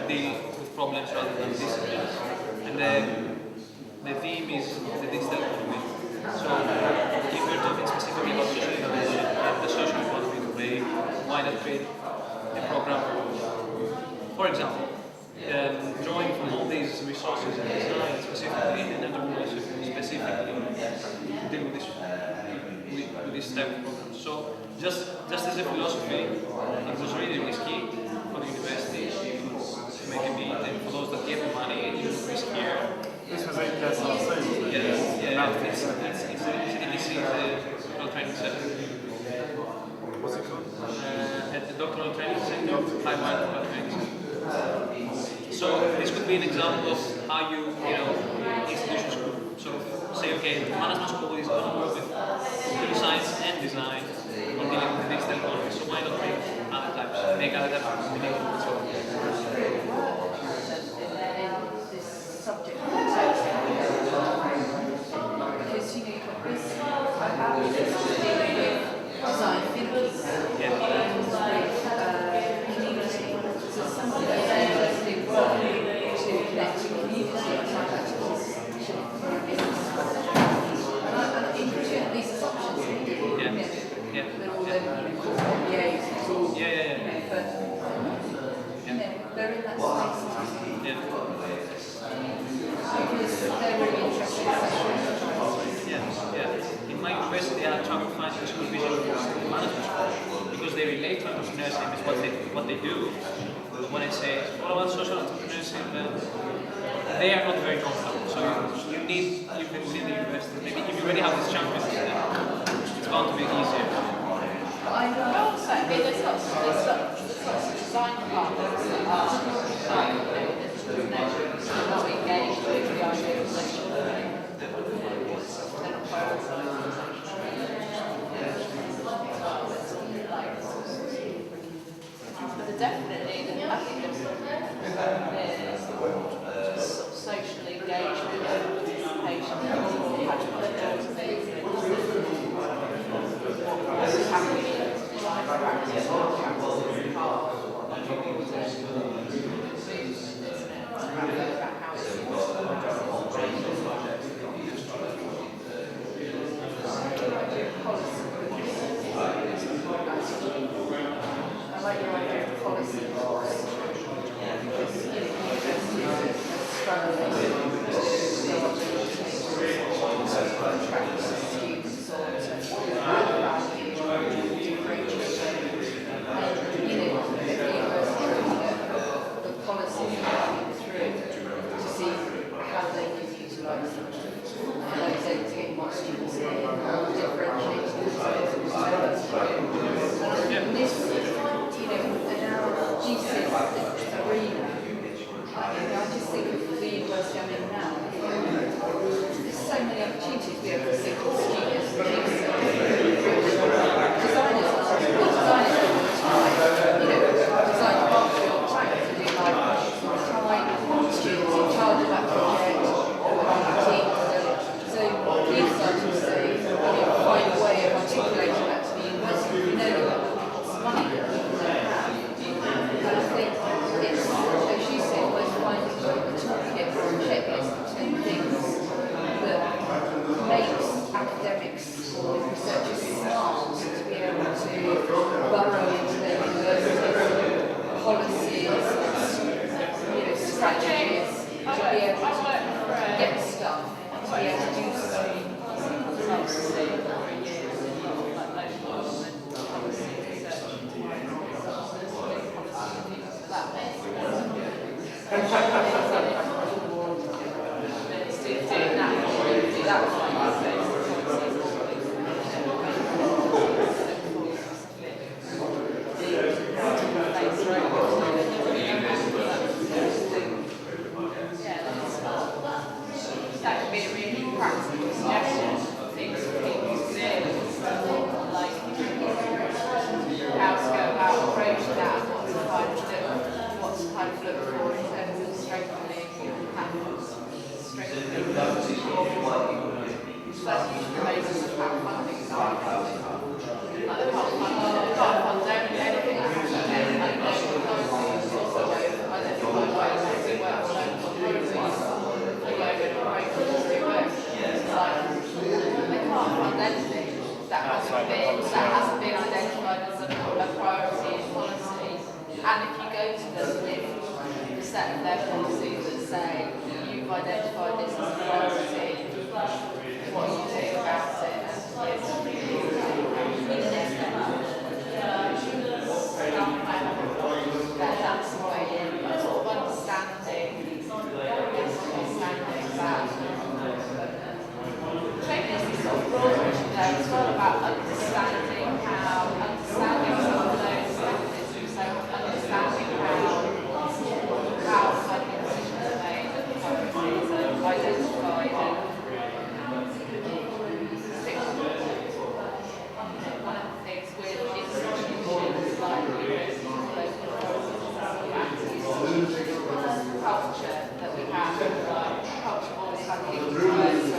deal with problems rather than disciplines. And the theme is the digital economy. So if we're talking specifically about social innovation and the social economy in a way, why not create a program, for example, drawing from all these resources and design specifically and entrepreneurship specifically to deal with this type of program. So just as a philosophy, it was really risky for the university to make a bid, and for those that gave the money, it was riskier. This was HSRC. Yeah, it's EDC, the Doctoral Training Center. What's it called? At the Doctoral Training Center, Taiwan Doctoral Training Center. So this could be an example of how institutions could sort of say, okay, the management school is going to work with computer science and design on dealing with the digital economy. So why not make other types of communication? So subject because you've got this dealing with design thinkers and community. So somebody that's interested to connect to community and include these assumptions that all the MBAs but they're in that space. Because they're really interested in my university, I try to find a supervision of management school because they relate to entrepreneurship, is what they do. But when I say, what about social entrepreneurship? They are not very comfortable. So you need within the university. Maybe if you already have this champion, it's bound to be easier. I know. Also, I mean, there's lots of design departments that are not engaged with the idea of social learning. They're not prioritised. But definitely, I think there's social engagement and participation what's happening in design practice I like your idea of policy. set of their policies that say you've identified this as a priority, what you do about it, that's the way in, sort of understanding that. Training is sort of broad there as well about understanding some of those mechanisms, so understanding how funding decisions are made and priorities are identified and one of the things with institutions like universities, local authorities, culture that we have, culture always having influence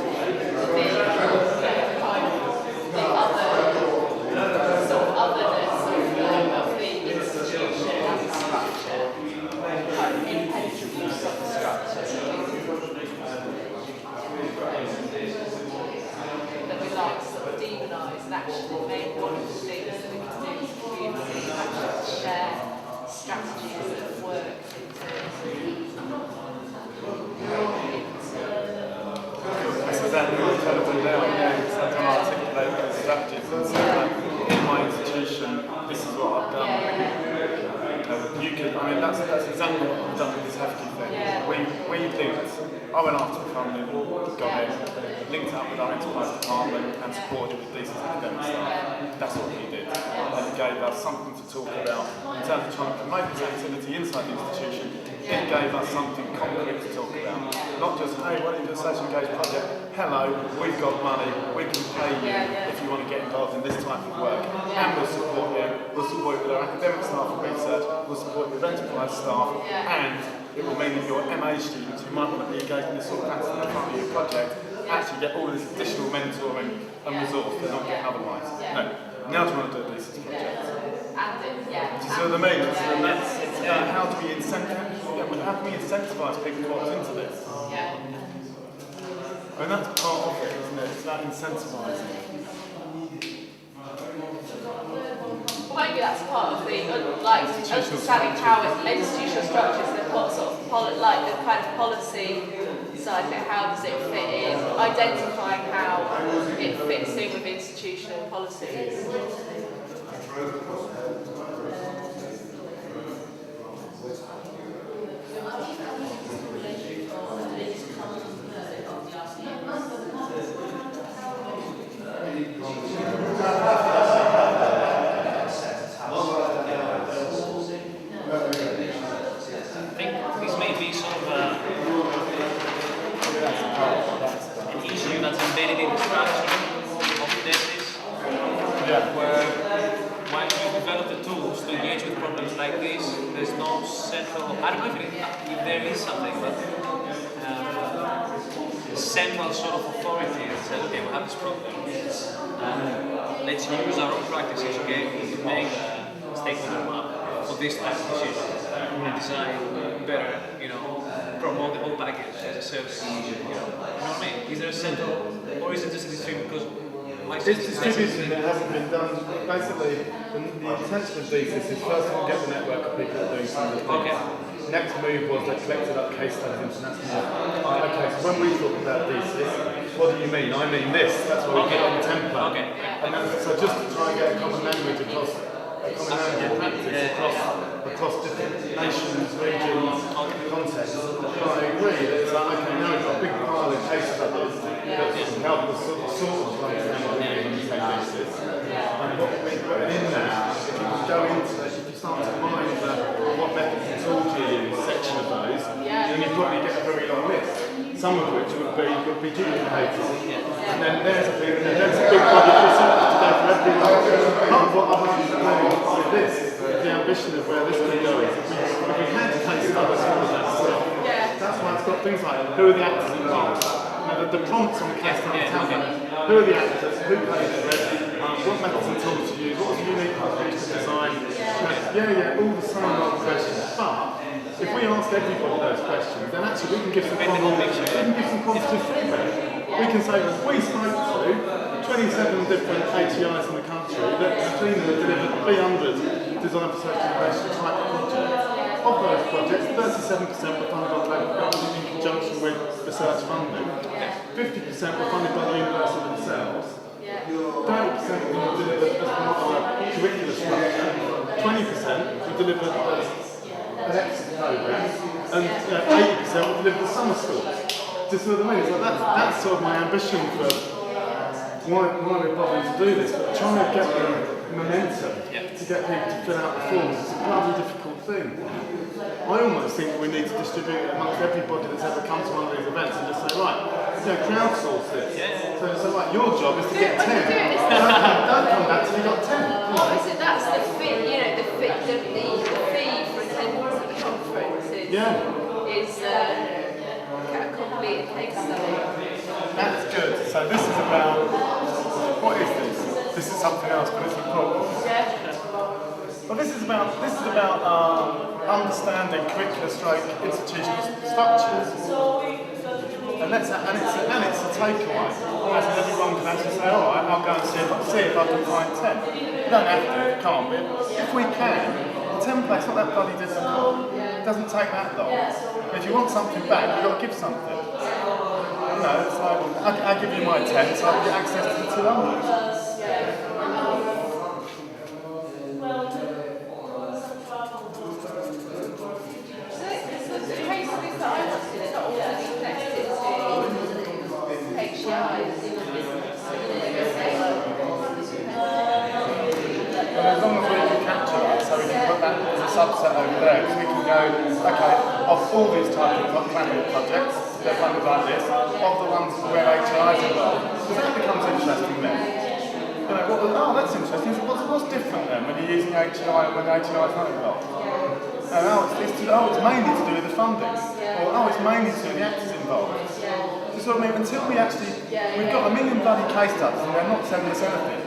or otherness of the institution as a structure, impenetrable substructure that we like to sort of demonise, and actually maybe one of the things that we can do as a community is actually share strategies that have worked So then you tell them down, so I can articulate those strategies and say that in my institution, this is what I've done. You could, I mean, that's exactly what I've done with this Hefty thing. We linked, I went after the funding, got it, linked up with our enterprise department and supported with decent academic staff. That's what we did. And it gave us something to talk about in terms of trying to promote this activity inside the institution. It gave us something concrete to talk about. Not just, hey, why don't you do a social engaged project? Hello, we've got money, we can pay you if you want to get involved in this type of work. And we'll support you. We'll support you with our academic staff and research. We'll support you with enterprise staff. And it will mean that your MA students who might want to be engaged in this sort of activity as part of your project actually get all of this additional mentoring and resource they're not getting otherwise. No, now do you want to do a thesis project? Do you see what I mean? It's about how do we incentivise people to opt into this? I mean, that's part of it, isn't it? It's about incentivising. Well, maybe that's part of the understanding how institutional structures and what sort of the kind of policy side of it, how does it fit in, identifying how it fits in with institutional policies. Like this, there's no central, I don't know if there is something, but central sort of authority that says, okay, we have this problem, let's use our own practices, okay, to make stakeholder map for this type of decision, and design better, promote the whole package as a service, you know what I mean? Is there a central, or is it just a distribution? Because it's distribution that hasn't been done. Basically, the intention of thesis is first of all get the network of people that are doing some of the things. Okay. Next move was they collected up case studies internationally. Okay, so when we talk about thesis, what do you mean? I mean this. That's what we get on the template. Okay. And so just to try and get a common language across practice across different nations, regions, contexts. I agree that it's like, okay, now we've got a big pile of case studies that help us sort of understand what we're doing on the same basis. And what we're putting in there, if you can go into it, if you start to mind what methods and tools you use, section of those, then you probably get a very long list, some of which would be duplicated. And then there's a big body of research to go for everyone. Part of what I'd like to do with this, the ambition of where this could go is, if we had case studies for all of that stuff, that's why it's got things like, who are the actors involved? The prompts on the case study tell them, who are the actors, who paid for it, what methods and tools to use, what was the unique approach to design, all the same old questions. But if we ask everybody those questions, then actually we can give some positive feedback. We can say, we spoke to 27 different ATIs in the country that between them have delivered 300 design for social innovation type projects. of those projects, 37% were funded by the local government in conjunction with research funding. 50% were funded by the university themselves. 30% were delivered as part of a curricular structure. 20% were delivered as an exit program, and 80% were delivered as summer schools. Do you see what I mean? So that's sort of my ambition for why we're bothering to do this, but trying to get the momentum to get people to fill out the forms is a bloody difficult thing. I almost think we need to distribute it amongst everybody that's ever come to one of these events and just say, right, crowdsource this. So right, your job is to get 10. Don't come back till you got 10. Obviously, that's the fee, the fee for attendance at the conference is a complete case study. That's good. So this is about, what is this? This is something else, but it's important. Well, this is about understanding curricular/institutional structures, and it's a takeaway. As everyone can actually say, all right, I'll go and see if I can find 10. You don't have to, can't we? If we can, the template's not that bloody difficult. It doesn't take that long. But if you want something back, you've got to give something. It's like I give you my 10, so I get access to the 200. As long as we can capture that, so we can put that as a subset over there, so we can go, okay, of all these types of planning projects, they're funded like this, of the ones where HI is involved, because that becomes interesting then. That's interesting. So what's different then when you're using HI and when HI is not involved? It's mainly to do with the funding, or it's mainly to do with the actors involved. So until we actually, we've got a million bloody case studies and they're not telling us anything.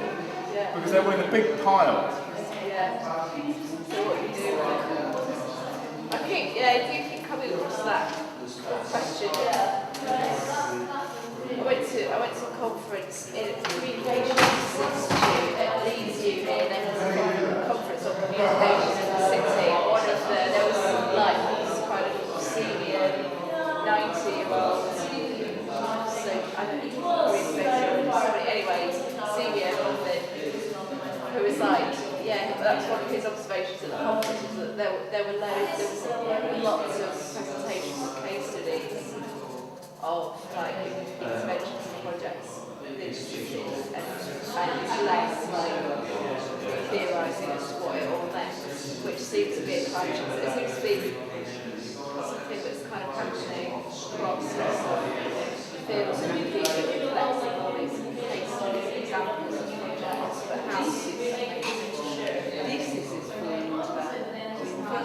Because they're all in a big pile. So what you do? I think, if you keep coming across that question, I went to a conference in a communications institute at Leeds Uni, and there was a conference on communications in the city. There was like these kind of senior 90-year-olds. So I don't even really anyway, senior woman who was like, that's one of his observations at the conference, was that there were lots of presentations of case studies of like interventions and projects and less like theorising as to what it all meant, which seems to be a kind of, it seems to be something that's kind of happening across fields and people collecting all these case studies, examples of projects, but how to thesis is really much about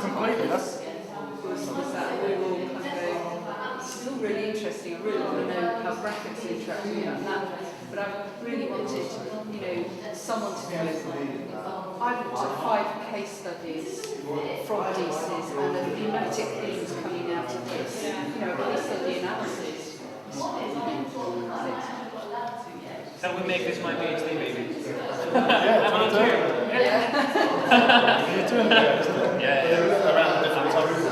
completely, that's that we're all kind of going, this is all really interesting, I really want to know how brackets are interacting with that, but I really wanted, someone to go, I've looked at 5 case studies from DCs and the thematic themes coming out of this, a case study analysis. Can we make this my PhD, baby? I'm doing it. You're doing it. Around different topics.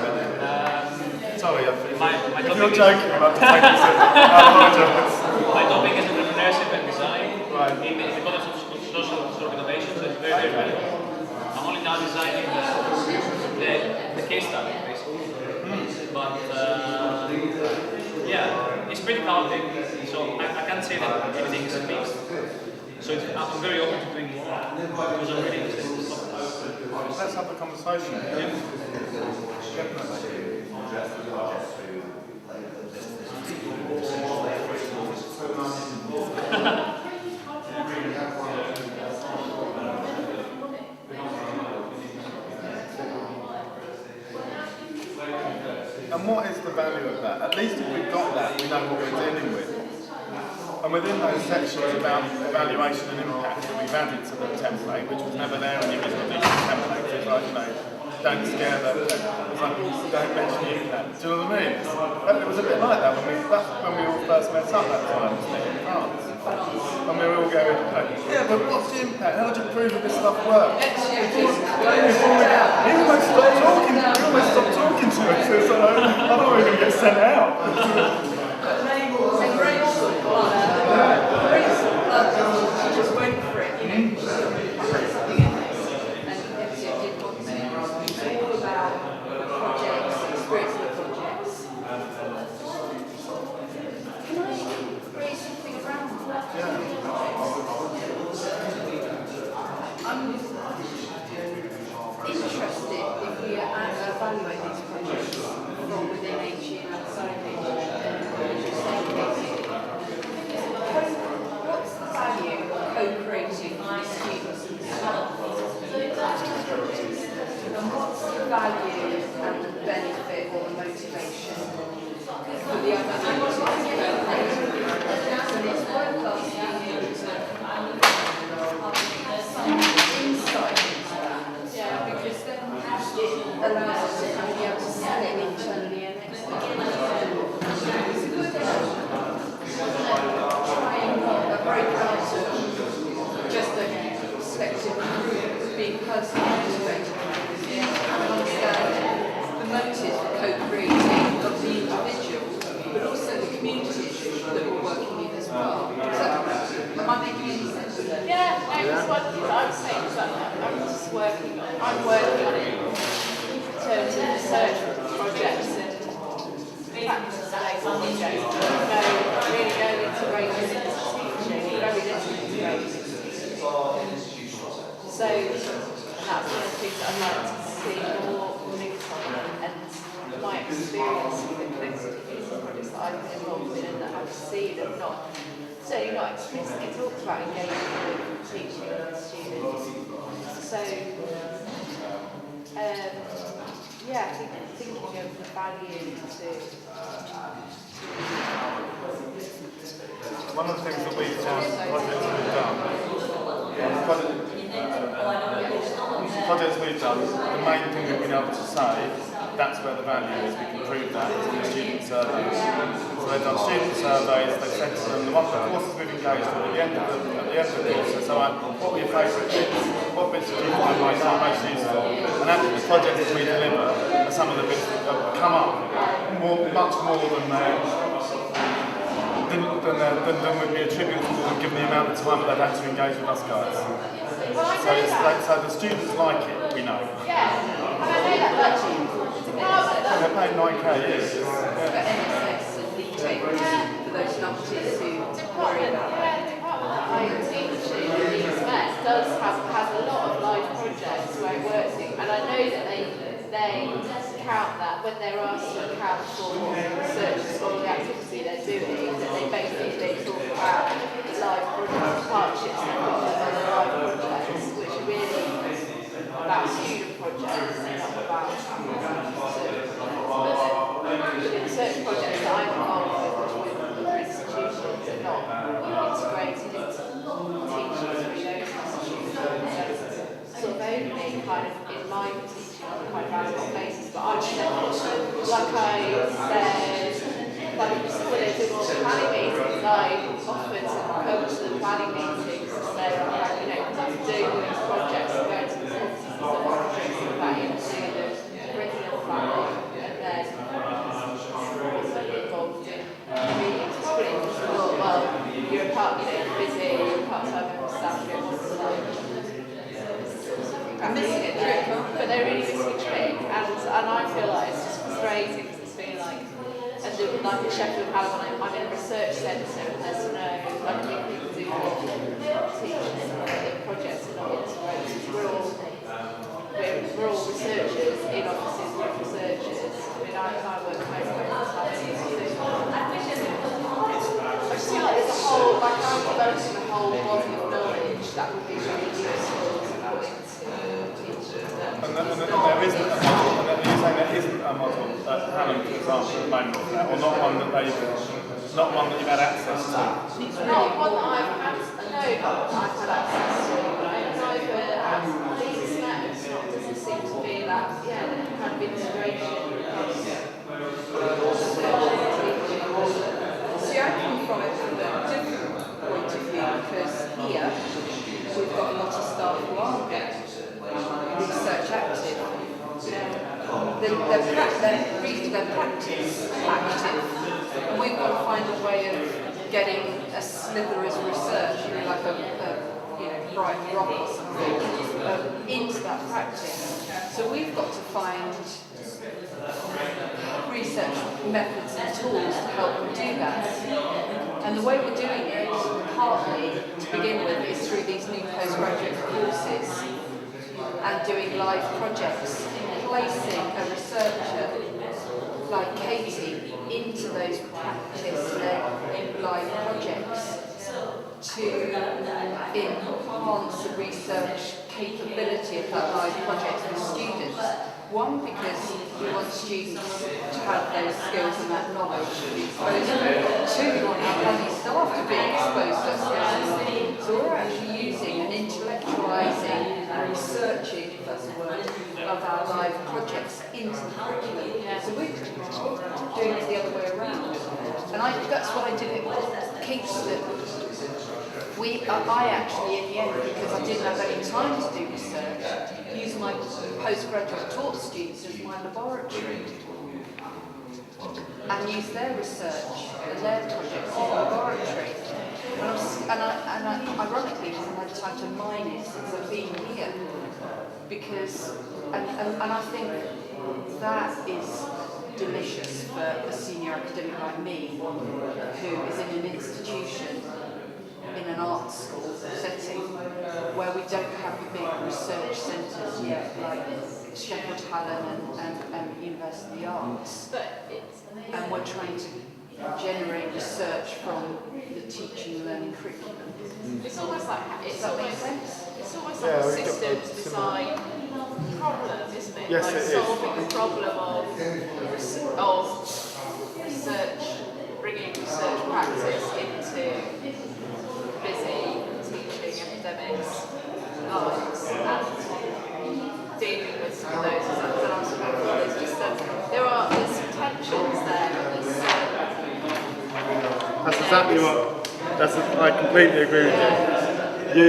Sorry, if you're joking, I'm about to take this in. I apologise. My topic is entrepreneurship and design in the context of social innovation, so it's very, very relevant. I'm only now designing the case study, basically. But it's pretty chaotic, so I can't say that everything is fixed. So I'm very open to doing more, because I'm really interested in this topic. Let's have a conversation. And what is the value of that? At least if we've got that, we know what we're dealing with. And within those sections about evaluation and impact that we've added to the template, which was never there in the original template, it's like, don't scare them, it's like, don't mention impact. Do you know what I mean? It was a bit like that when we all first met up that time, wasn't it, in France? And we were all going, but but what's the impact? How would you prove that this stuff works? He almost stopped talking. He almost stopped talking to us. So I thought we were going to get sent out. She just went for it, you know. It's all about projects, experience with projects. Can I raise something around that? I'm interested if we evaluate these projects from within HE and outside HE. What's the value of co-creating with students and staff? And what's the value and the benefit or the motivation for the other actors to co-create? And it's worth asking you to some insight into that. Yeah, because then it allows us to kind of be able to sell it internally and externally. It's a good just a perspective of being personally motivated and understanding the motive for co-creating of the individual, but also the communities that we're working in as well. So, am I making any sense of that? Yeah, I was working, I was saying that I'm working on it in terms of research projects and practice-based projects. Really go into great teaching, very little into great. So that's one of the things that I'd like to see more coming from, and my experience with the connected community projects that I've been involved in and that I've seen and certainly not explicitly talked about engaging with teaching and students. So yeah, I think thinking of the value to one of the things that we've done, projects we've done, the main thing we've been able to say, that's where the value is. We can prove that is in the student surveys. So they've done student surveys, they've said to them, the courses we've engaged with at the end of the course, so what were your favourite bits? What bits did you find most useful? And actually the projects that we deliver are some of the bits that have come up much more than would be attributable given the amount of time that they've had to engage with us guys. So the students like it, we know. yeah, and I know that actually. They're paying 9k a year. For NSS and DTEC, for those numbers who worry about that. The department that I teach in Leeds Met has a lot of live projects where it works in, and I know that they count that when they're asked to account for research and scholarly activity they're doing, that they basically talk about live projects, partnerships and other live projects, which are really about student projects and not about research projects that I'm involved with, which with institutions are not integrated into teaching through those institutions. Sort of only kind of in line with teaching on quite valuable basis, but I've said, like I said, like when they're doing all the planning meetings, I offered to come to the planning meetings and say, you know, doing these projects and going to the conferences and projects that into the curriculum planning, and then also involved in meetings. It's pretty difficult. Well, you're a part, you know, you're busy, you're a part-time member of staff, you want to like missing it trick, but they're really missing a trick, and I feel like it's just frustrating because it's been like, and like at Sheffield Hallam, I'm in a research centre and there's no, like people do teaching the projects are not integrated. We're all researchers in offices with researchers. I mean, I work most of the time anyway. I just feel like there's a whole, like I'm developing a whole body of knowledge that would be really useful to put into teaching. And there isn't a model, and you're saying there isn't a model at Hallam, for example, at the moment, or not one that you've had access to? Not one that I've had, no, not that I've had access to. Neither at Leeds Met, there doesn't seem to be that, kind of integration. See, I come from it from a different point of view, because here, their practice active, and we've got to find a way of getting a slither as research, you know, like a bright rock or something, into that practice. So we've got to find research methods and tools to help them do that. And the way we're doing it, partly to begin with, is through these new postgraduate courses and doing live projects, placing a researcher like Katie into those practice-led live projects to enhance the research capability of that live project for students. One, because we want students to have those skills and that knowledge to be exposed to. Two, we want our bloody staff to be exposed to skills. So we're actually using and intellectualising and researching, if that's a word, of our live projects into the curriculum. So we're doing it the other way around. And that's what I did at Kingston. I actually, in the end, because I didn't have any time to do research, used my postgraduate taught students as my laboratory and used their research and their projects in the laboratory. And ironically, I haven't had time to mine it since I've been here, because, and I think that is delicious for a senior academic like me, who is in an institution, in an art school setting, where we don't have the big research centres yet, like Sheffield Hallam and University Arts. And we're trying to generate research from the teaching and learning curriculum. It's almost like Does that make sense? It's almost like a systems design problem, isn't it? Yes, like it is. solving the problem of research, bringing research practice into busy teaching academics lives and dealing with some of those. There's just there's some tensions there. That's exactly what. I completely agree with you.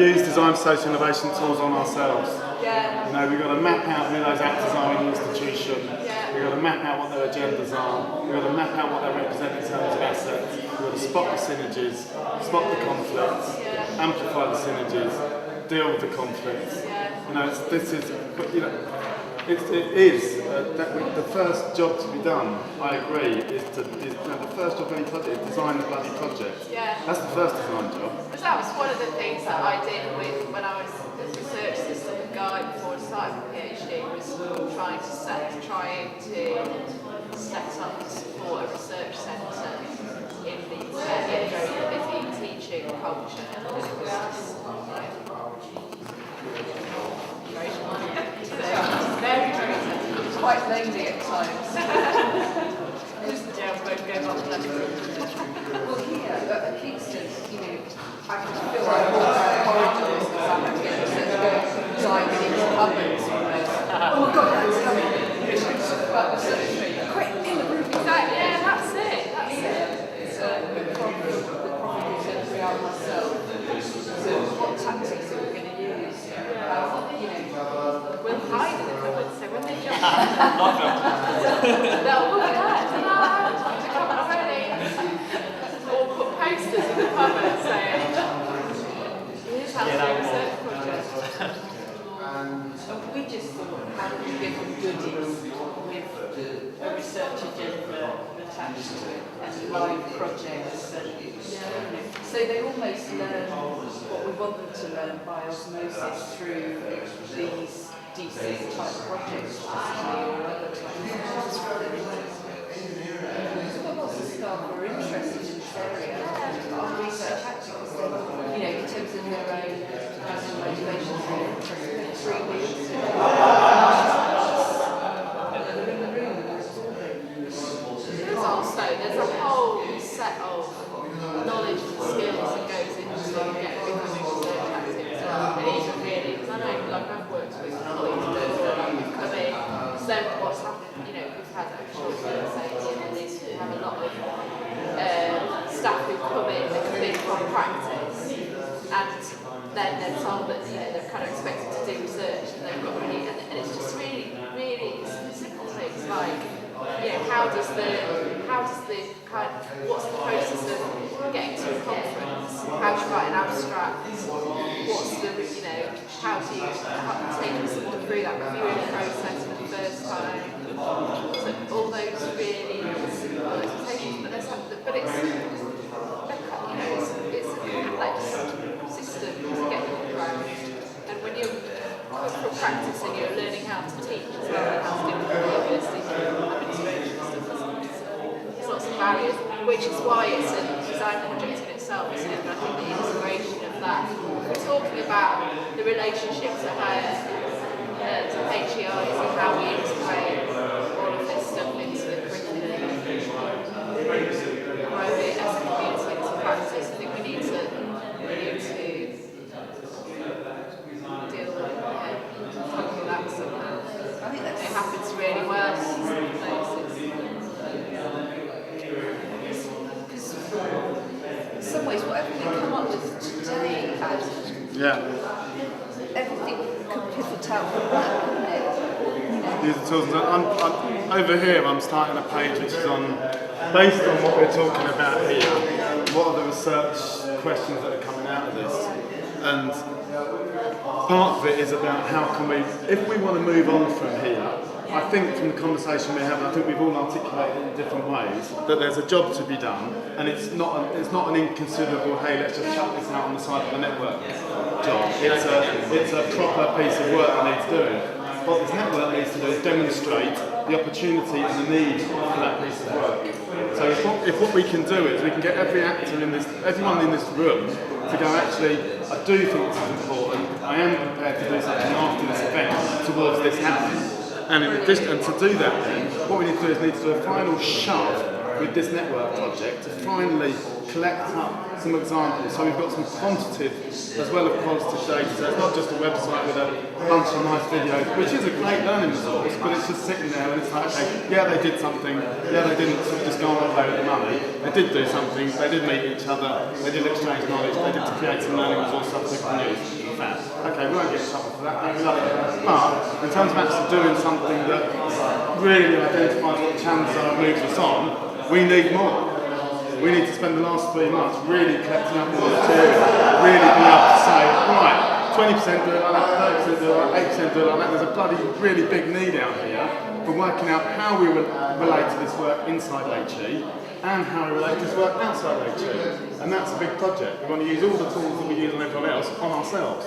Use design for social innovation tools on ourselves. Yeah. You know, we've got to map out who those actors are in the institution. Yeah. We've got to map out what their agendas are. We've got to map out what they represent in terms of assets. We've got to spot the synergies, spot the conflicts, amplify the synergies, deal with the conflicts. You know, it is the first job to be done. I agree. The first job of any project is design the bloody project. Yeah. That's the first design job. Because that was one of the things that I did when I was a research assistant guy before I started my PhD, was trying to set up and support a research centre in the very busy teaching culture. And it was just, very It's quite lonely at times. just the jail boat goes off left. Well, here at Kingston, you know, I can feel like I walk down corridors because I'm having to diving into cupboards almost. Oh my God, that's coming. Quick, in the room. Exactly, yeah, that's it. So the problem is we are myself. So what tactics are we going to use? You know, We'll hide in the cupboard, so when they jump they'll look at that. To come already. Or put posters in the cupboard saying, here's how to do a research project. we just thought, how do we give them goodies with a research agenda attached to it and live projects and so they almost learn what we want them to learn by osmosis through these DC type projects or other type of projects. We've got lots of staff who are interested in this area of research tactics, you know, in terms of their own personal motivations and interests. 3 weeks. And they're in the room and they're absorbing. There's a whole set of knowledge and skills that goes into becoming research active as well. And even really, because I know, like I've worked with colleagues that have come in, so what's happened, you know, we've had a short conversation and these have a lot of staff who come in that come in from practice and then they're told that, you know, they're kind of expected to do research and they've got really, and it's just really, really, it's a simple thing. like, how does the kind of, what's the process of getting to a conference? How do you write an abstract? What's the, how do you take someone through that reviewing process for the first time? So all those really simple expectations, but it's a complex system to get your head around. And when you're cultural practice and you're learning how to teach as well and how to do it at university, there's lots of barriers, which is why it's a design project in itself, isn't it? But I think the integration of that, we're talking about the relationships of HEIs and how we integrate all of this stuff into the curriculum, grow it as a community into practice. I think we need to deal with that somehow. I think that it happens really well in some places. In some ways, whatever we come up with today, everything could pivot out from that, couldn't it? Use the tools. I'm over here, I'm starting a page which is on, based on what we're talking about here, what are the research questions that are coming out of this? And part of it is about how can we, if we want to move on from here, I think from the conversation we're having, I think we've all articulated in different ways that there's a job to be done, and it's not an inconsiderable, hey, let's just chuck this out on the side of the network job. It's a proper piece of work that needs doing. What this network needs to do is demonstrate the opportunity and the need for that piece of work. So if what we can do is we can get everyone in this room to go, actually, I do think this is important, I am prepared to do something after this event towards this happening. And in addition, and to do that then, what we need to do is a final shove with this network project to finally collect up some examples. So we've got some quantitative as well as qualitative data. So it's not just a website with a bunch of nice videos, which is a great learning resource, but it's just sitting there and it's like, okay, yeah, they did something, yeah, they didn't sort of just go on and play with the money. They did do something, they did meet each other, they did exchange knowledge, they did create some learning resource stuff people can use. Okay, we won't get in trouble for that, we love it. But in terms of actually doing something that really identifies what the challenges are and moves us on, we need more. We need to spend the last 3 months really collecting up more material, really being able to say, right, 20% do it like that, 30% do it like that, 8% do it like that. There's a bloody really big need out here for working out how we relate to this work inside HE and how we relate to this work outside HE. And that's a big project. We want to use all the tools that we use on everyone else on ourselves.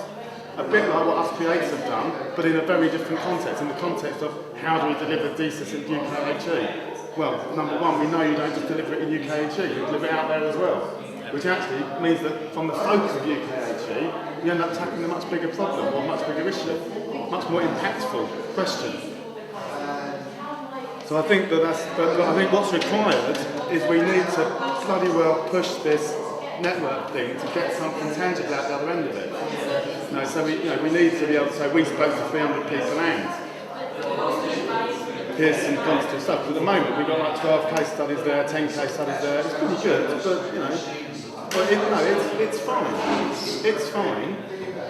A bit like what us creators have done, but in a very different context, in the context of how do we deliver DSIS in UKHE. Well, number one, we know you don't just deliver it in UKHE, you deliver it out there as well. Which actually means that from the focus of UKHE, you end up tackling a much bigger problem or a much bigger issue, much more impactful question. So I think but I think what's required is we need to bloody well push this network thing to get something tangible out the other end of it. So we need to be able to say we spoke to 300 people and here's some quantitative stuff. But at the moment we've got like 12 case studies there, 10 case studies there. It's pretty good, but it's fine. It's fine.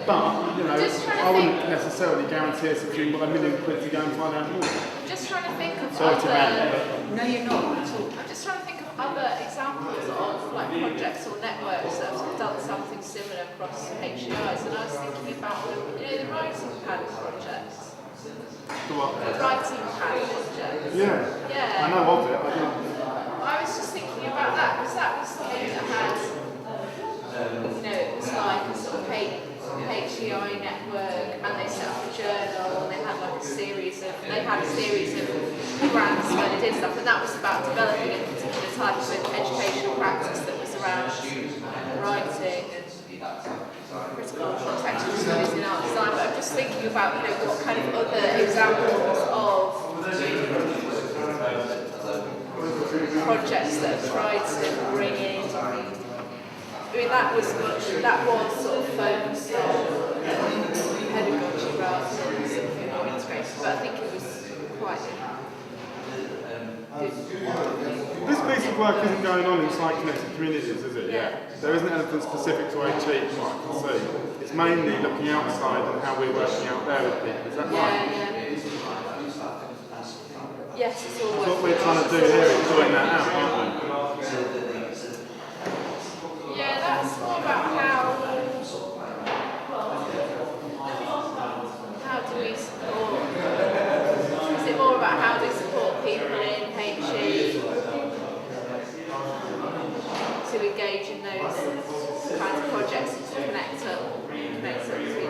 But I wouldn't necessarily guarantee us £1 million quid to go and find out more. I'm just trying to think of No, you're not at all. I'm just trying to think of other examples of like projects or networks that have done something similar across HEIs, and I was thinking about the writing pad project. The what? The writing pad project. Yeah. I know of it. I was just thinking about that because that was something that had, it was like a sort of HEI network, and they set up a journal, and they had like a series of grants where they did stuff, and that was about developing a particular type of educational practice that was around writing and critical contextual studies in art design. But I'm just thinking about what kind of other examples of projects that have tried to bring in. That was sort of focused on pedagogy rather than something more integrated, but I think it was quite good. This piece of work isn't going on inside Connected Communities, is it? Yeah. There isn't anything specific to HE from what I can see. It's mainly looking outside and how we're working out there with people. Is that right? Yeah. Yes, it's all What we're trying to do here is join that out, aren't we? Yeah, that's more about how do we support? Is it more about how do we support people in HE to engage in those kinds of projects and to connect up between those kinds of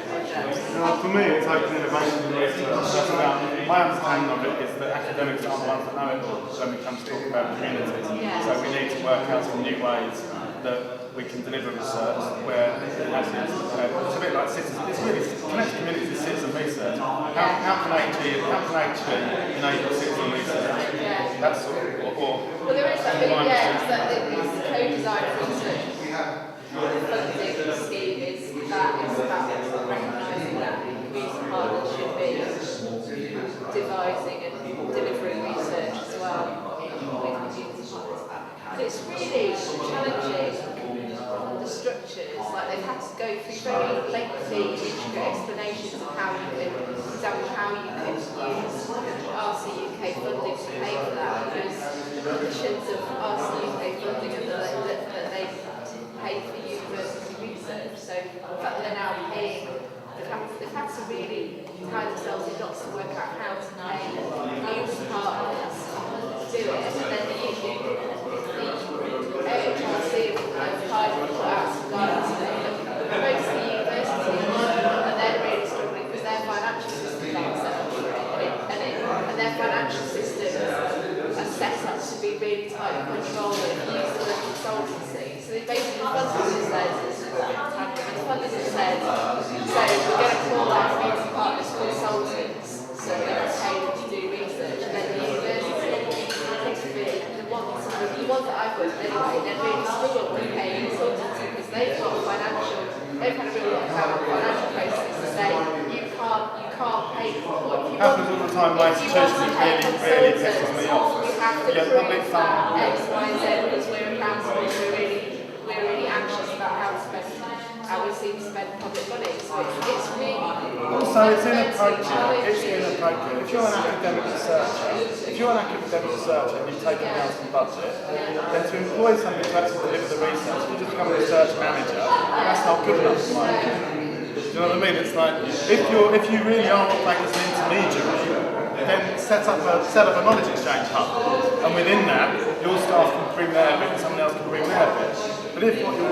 projects? For me, it's open innovation and research. That's about, my understanding of it is that academics aren't the ones that know it all when we come to talk about communities. Yeah. So we need to work out some new ways that we can deliver research where it has it's a bit like citizen. It's really connected communities, citizen research. How can HE enable citizen research? Yeah. That's sort of, Well, there is that big, it's that this co-design research funding scheme is about recognising that community partners should be devising and delivering research as well with community partners. But it's really challenging the structures, like they've had to go through very lengthy intricate explanations of how you can examine how you could use RCUK funding to pay for that, because the conditions of RCUK funding are that they pay for university research. So the fact that they're now paying, they've had to really tie themselves in knots to work out how to pay youth partners to do it, and then the AHRC have kind of put out some guidance that most of the universities are then really struggling because their financial systems aren't set up for it, and their financial systems are set up to be really tightly controlled and use the consultancy. So they basically funders have said, so we're going to call our community partners consultants, so we're going to pay them to do research, and then the university tends to be the ones that I've worked with anyway, they really struggle with paying consultancy because they've had a real look at our financial process to say you can't pay for it. happens all the time. My institution really pisses me off. We have to prove that X, Y, and Z because we're accountable. We're really anxious about how we seem to spend public money. So it's really Also, it's inappropriate. It's inappropriate. If you're an academic researcher, and you've taken down some budget, then to employ somebody to actually deliver the research, you just become a research manager. That's not good enough for my opinion. Do you know what I mean? It's like if you really are operating as an intermediary, then set up a knowledge exchange hub, and within that, your staff can bring their bit, and someone else can bring their bit. But if what you're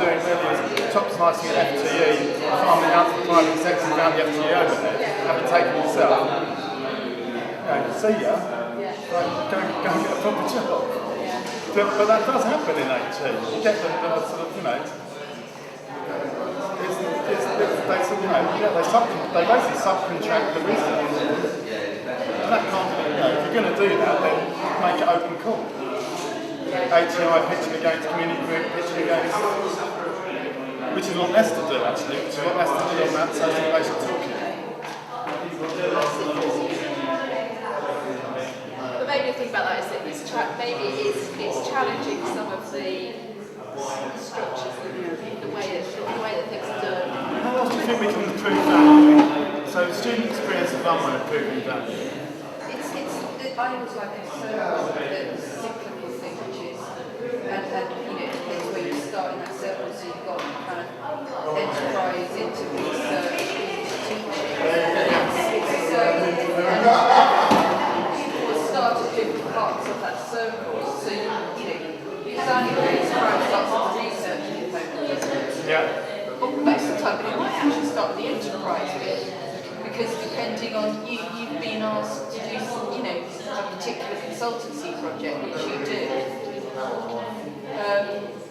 doing really is top slicing an FTE, farming out to the private sector without the FTE overhead, having taken it yourself, see ya, go and get a proper job. But that does happen in HE. You get them sort of, they basically subcontract the research. And that can't be, if you're going to do that, then make it open call. HEI pitching against community group, pitching against, which is what Leicester do actually, which is what Leicester did on that social innovation toolkit. But maybe the thing about that is that it's challenging some of the structures, the way that things are done. How else do you think we can improve value? So student experience of one way of improving value. I always like it so well the cyclical thing, which is, and it's where you start in that circle, so you've got kind of enterprise into research, into teaching. People will start at different parts of that circle, so you start in enterprise, lots of research components. Yeah. But most of the time, it might actually start with the enterprise bit, because depending on you've been asked to do a particular consultancy project, which you do,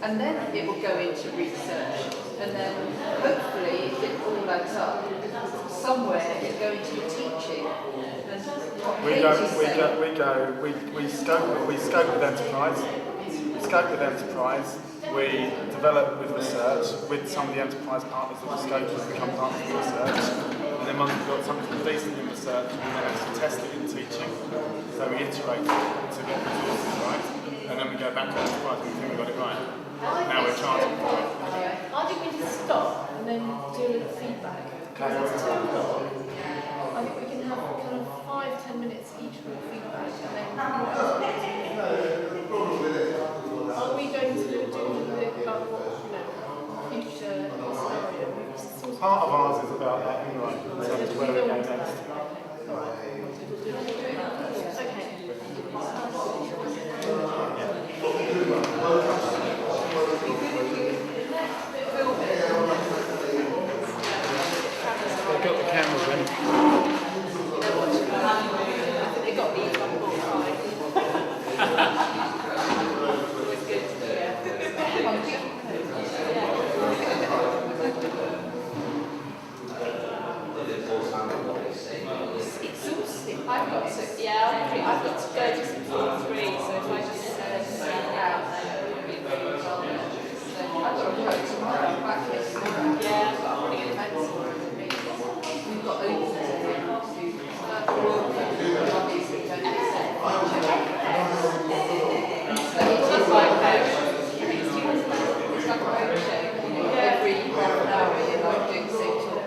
and then it will go into research, and then hopefully, if it all adds up, somewhere it'll go into teaching. And what We scope with enterprise. We develop with research with some of the enterprise partners that we scope with become partners of research. And then once we've got something decent in research, we then actually test it in teaching. So we iterate it to get resources right. And then we go back to enterprise and we think we got it right. Now we're charging for it. I think we just stop and then do a little feedback. Because it's too long. I think we can have kind of 5-10 minutes each for feedback. Are we going to do the scenario? Part of ours is about that anyway, in terms of where we go next. They've got the cameras in. They got these on board, right? Always good. It's exhausting. I've got to go to some form 3, so if I just stand out, then it'll be very well. So I've got to go tomorrow, back here tomorrow. Yeah, I've got a pretty intense one. We've got loads to do. Obviously, don't do so it's just like it's like a roadshow. Every half an hour you're like doing the same talk.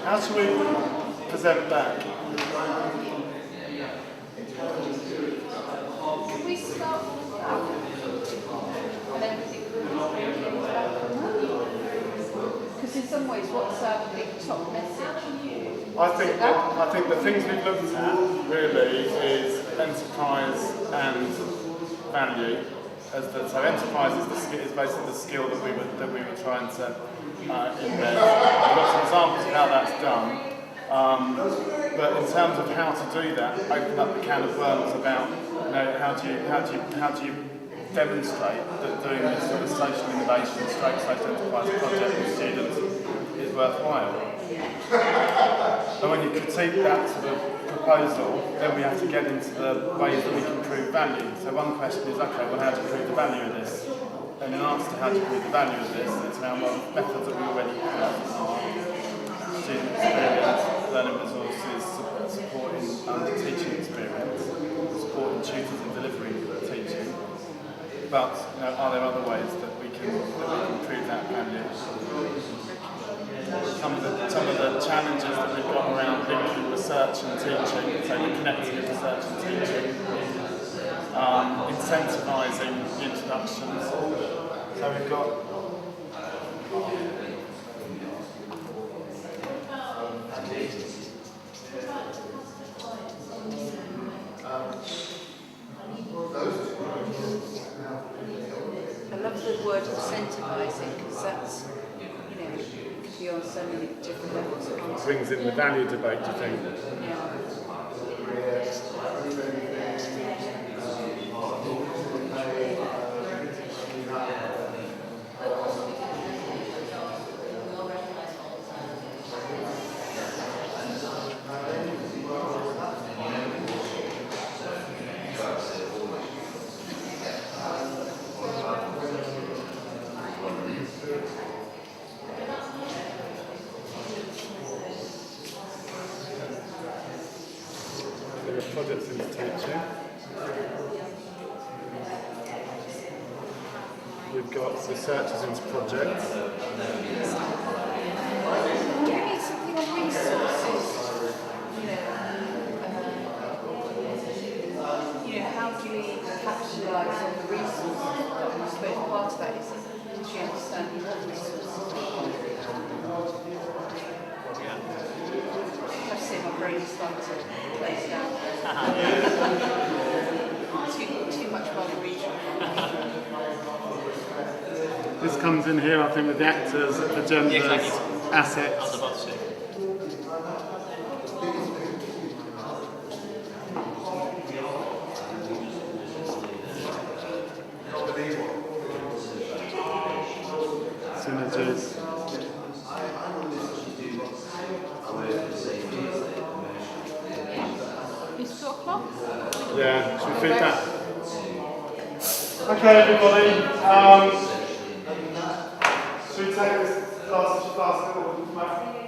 How should we present that? Can we start with that? And everything because in some ways, what's our big top message? I think the things we've looked at really is enterprise and value. So enterprise is basically the skill that we were trying to embed. We've got some examples of how that's done. But in terms of how to do that, open up the can of worms about how do you demonstrate that doing this sort of social innovation, social enterprise project with students is worthwhile. And when you critique that sort of proposal, then we have to get into the ways that we can prove value. So one question is, okay, well, how do you prove the value of this? And in answer to how do you prove the value of this, it's now well, methods that we already have are student experience, learning resources, supporting teaching experience, supporting tutors and delivering teaching. But are there other ways that we can prove that value? Some of the challenges that we've got around linking research and teaching, so the connecting of research and teaching, incentivising the introductions. So we've got I love the word incentivising because that's, could be on so many different levels of concept. brings in the value debate, do you think? Projects into teaching. We've got researchers into projects. We need something on resources. How do we capitalise on the resources? I suppose part of that is actually understanding what resources we have. I see my brain is starting to close down. Too much margarita. This comes in here, I think, with the actors, agendas, exactly. assets. I was about to say. Synergies. It's 2 o'clock? Yeah, should we feed that? Okay, everybody. Should we take this last little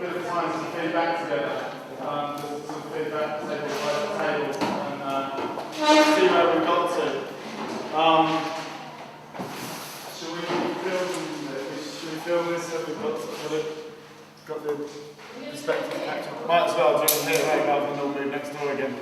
bit of time to feedback together? Just some feedback table by the table and see where we've got to. Should we film this? Should we film this? So we've got the perspective catch up. Might as well do it here right, rather than all move next door again.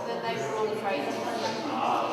Then they were on the training.